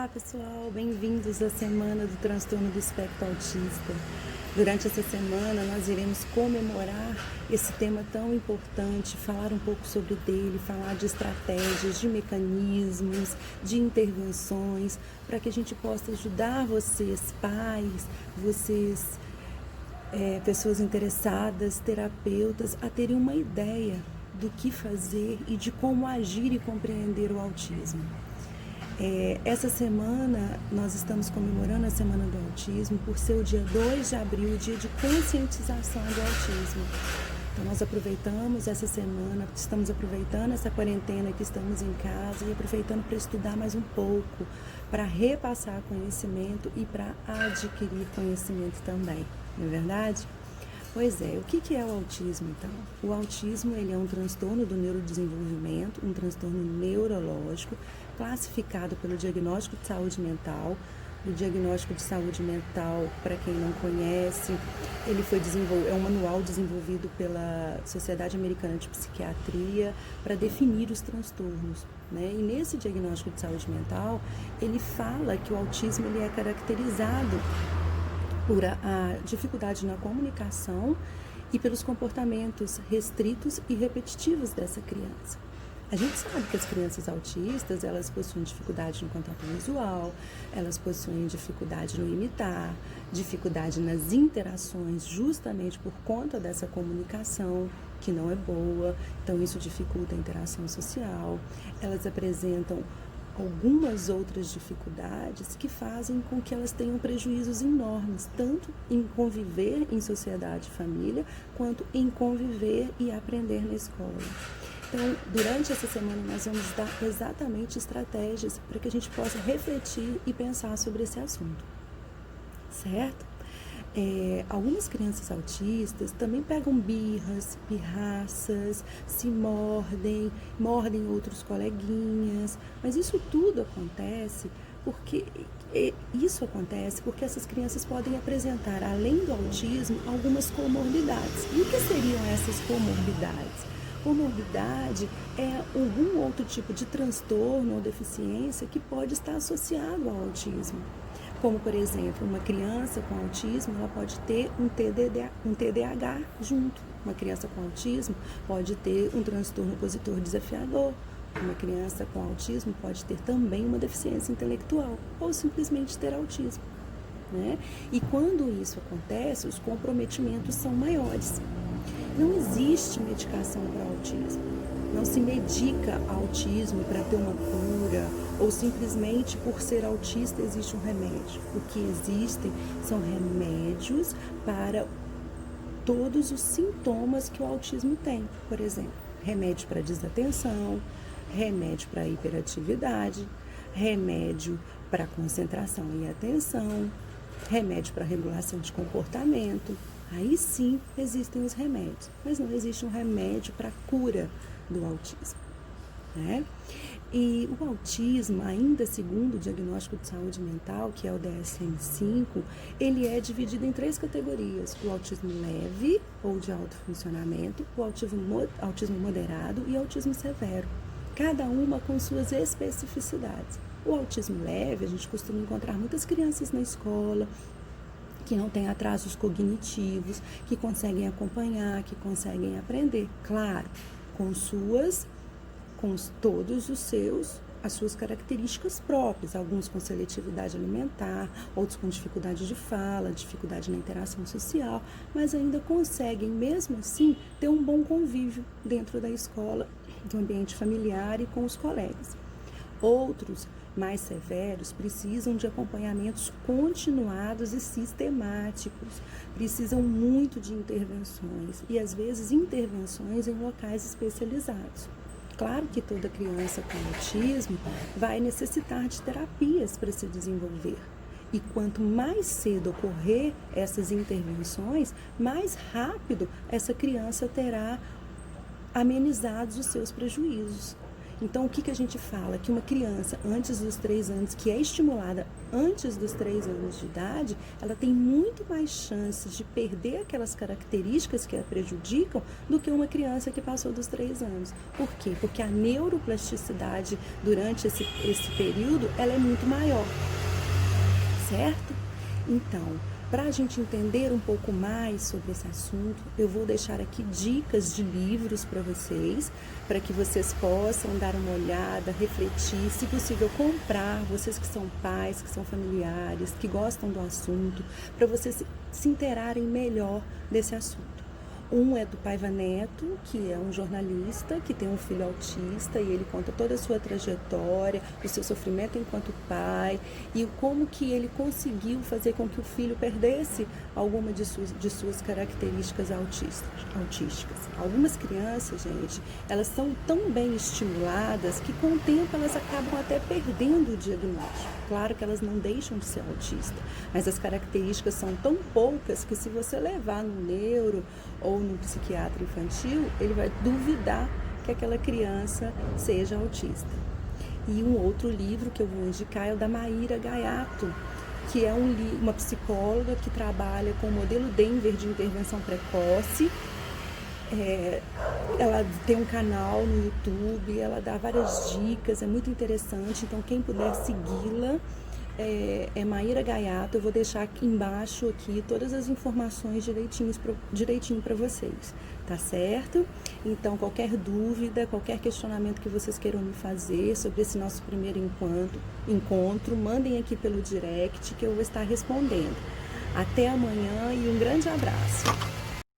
Olá pessoal, bem-vindos à Semana do Transtorno do Espectro Autista. Durante essa semana nós iremos comemorar esse tema tão importante, falar um pouco sobre dele, falar de estratégias, de mecanismos, de intervenções, para que a gente possa ajudar vocês, pais, vocês, pessoas interessadas, terapeutas, a terem uma ideia do que fazer e de como agir e compreender o autismo. Essa semana nós estamos comemorando a Semana do Autismo por ser o dia 2 de abril, o dia de conscientização do autismo. Então nós aproveitamos essa semana, estamos aproveitando essa quarentena que estamos em casa e aproveitando para estudar mais um pouco, para repassar conhecimento e para adquirir conhecimento também, não é verdade? Pois é, o que é o autismo então? O autismo ele é um transtorno do neurodesenvolvimento, um transtorno neurológico, classificado pelo diagnóstico de saúde mental. O diagnóstico de saúde mental, para quem não conhece, ele é um manual desenvolvido pela Sociedade Americana de Psiquiatria para definir os transtornos, né? E nesse diagnóstico de saúde mental, ele fala que o autismo ele é caracterizado por a dificuldade na comunicação e pelos comportamentos restritos e repetitivos dessa criança. A gente sabe que as crianças autistas, elas possuem dificuldade no contato visual, elas possuem dificuldade no imitar, dificuldade nas interações, justamente por conta dessa comunicação que não é boa, então isso dificulta a interação social. Elas apresentam algumas outras dificuldades que fazem com que elas tenham prejuízos enormes, tanto em conviver em sociedade e família, quanto em conviver e aprender na escola. Então, durante essa semana, nós vamos dar exatamente estratégias para que a gente possa refletir e pensar sobre esse assunto, certo? Algumas crianças autistas também pegam birras, pirraças, se mordem outros coleguinhas, mas isso tudo acontece porque essas crianças podem apresentar, além do autismo, algumas comorbidades. E o que seriam essas comorbidades? Comorbidade é algum outro tipo de transtorno ou deficiência que pode estar associado ao autismo. Como, por exemplo, uma criança com autismo, ela pode ter um TDAH junto. Uma criança com autismo pode ter um transtorno opositor desafiador. Uma criança com autismo pode ter também uma deficiência intelectual ou simplesmente ter autismo, né? E quando isso acontece, os comprometimentos são maiores. Não existe medicação para autismo. Não se medica autismo para ter uma cura ou simplesmente por ser autista existe um remédio. O que existem são remédios para todos os sintomas que o autismo tem. Por exemplo, remédio para desatenção, remédio para hiperatividade, remédio para concentração e atenção, remédio para regulação de comportamento. Aí sim existem os remédios, mas não existe um remédio para cura do autismo, né? E o autismo, ainda segundo o diagnóstico de saúde mental, que é o DSM-5, ele é dividido em 3 categorias: o autismo leve ou de alto funcionamento, o autismo moderado e o autismo severo, cada uma com suas especificidades. O autismo leve, a gente costuma encontrar muitas crianças na escola que não têm atrasos cognitivos, que conseguem acompanhar, que conseguem aprender, claro, com todos as suas características próprias, alguns com seletividade alimentar, outros com dificuldade de fala, dificuldade na interação social, mas ainda conseguem, mesmo assim, ter um bom convívio dentro da escola, do ambiente familiar e com os colegas. Outros, mais severos, precisam de acompanhamentos continuados e sistemáticos, precisam muito de intervenções e, às vezes, intervenções em locais especializados. Claro que toda criança com autismo vai necessitar de terapias para se desenvolver. E quanto mais cedo ocorrer essas intervenções, mais rápido essa criança terá amenizados os seus prejuízos. Então, o que, que a gente fala? Que uma criança antes dos 3 anos, que é estimulada antes dos 3 anos de idade, ela tem muito mais chances de perder aquelas características que a prejudicam do que uma criança que passou dos 3 anos. Por quê? Porque a neuroplasticidade durante esse período, ela é muito maior, certo? Então, para a gente entender um pouco mais sobre esse assunto, eu vou deixar aqui dicas de livros para que vocês possam dar uma olhada, refletir, se possível comprar, vocês que são pais, que são familiares, que gostam do assunto, para vocês se inteirarem melhor desse assunto. Um é do Paiva Neto, que é um jornalista que tem um filho autista e ele conta toda a sua trajetória, o seu sofrimento enquanto pai e como que ele conseguiu fazer com que o filho perdesse alguma de suas características autísticas. Algumas crianças, gente, elas são tão bem estimuladas que com o tempo elas acabam até perdendo o diagnóstico. Claro que elas não deixam de ser autistas, mas as características são tão poucas que se você levar no neuro ou no psiquiatra infantil, ele vai duvidar que aquela criança seja autista. E um outro livro que eu vou indicar é o da Maíra Gaiato, que é uma psicóloga que trabalha com o modelo Denver de intervenção precoce. Ela tem um canal no YouTube, ela dá várias dicas, é muito interessante, então quem puder segui-la é Maíra Gaiato. Eu vou deixar aqui embaixo todas as informações direitinho para vocês, tá certo? Então qualquer dúvida, qualquer questionamento que vocês queiram me fazer sobre esse nosso primeiro encontro, mandem aqui pelo direct que eu vou estar respondendo. Até amanhã e um grande abraço!